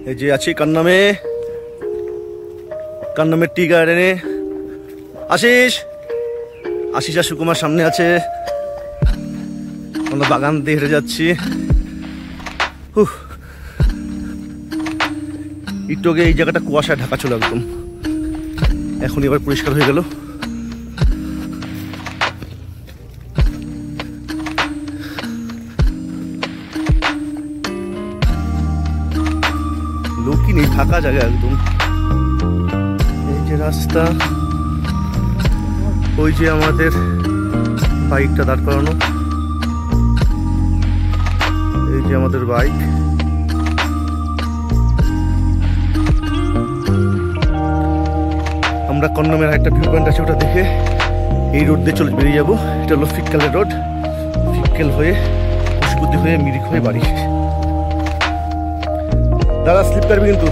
এই যে আছি কান্নামের টি গার্ডেনে। আশিস আর সুকুমার সামনে আছে, আমরা বাগান দিয়ে হেঁটে যাচ্ছি। একটু আগে এই জায়গাটা কুয়াশায় ঢাকা ছিল একদম, এখন এবার পরিষ্কার হয়ে গেল। লোকই নেই, ফাঁকা জায়গা একদম। এই যে রাস্তা, ওই যে আমাদের বাইকটা দাঁড় করানো, এই যে আমাদের বাইক। আমরা কন্নমের একটা ভিউ পয়েন্ট আছে, ওটা দেখে এই রোড দিয়ে চলে বেরিয়ে যাবো। এটা হলো ফিক্কেলের রোড, ফিক্কেল হয়ে পুষ্পতি হয়ে মিরিক হয়ে বাড়ি। দাদা স্লিপ করবি কিন্তু।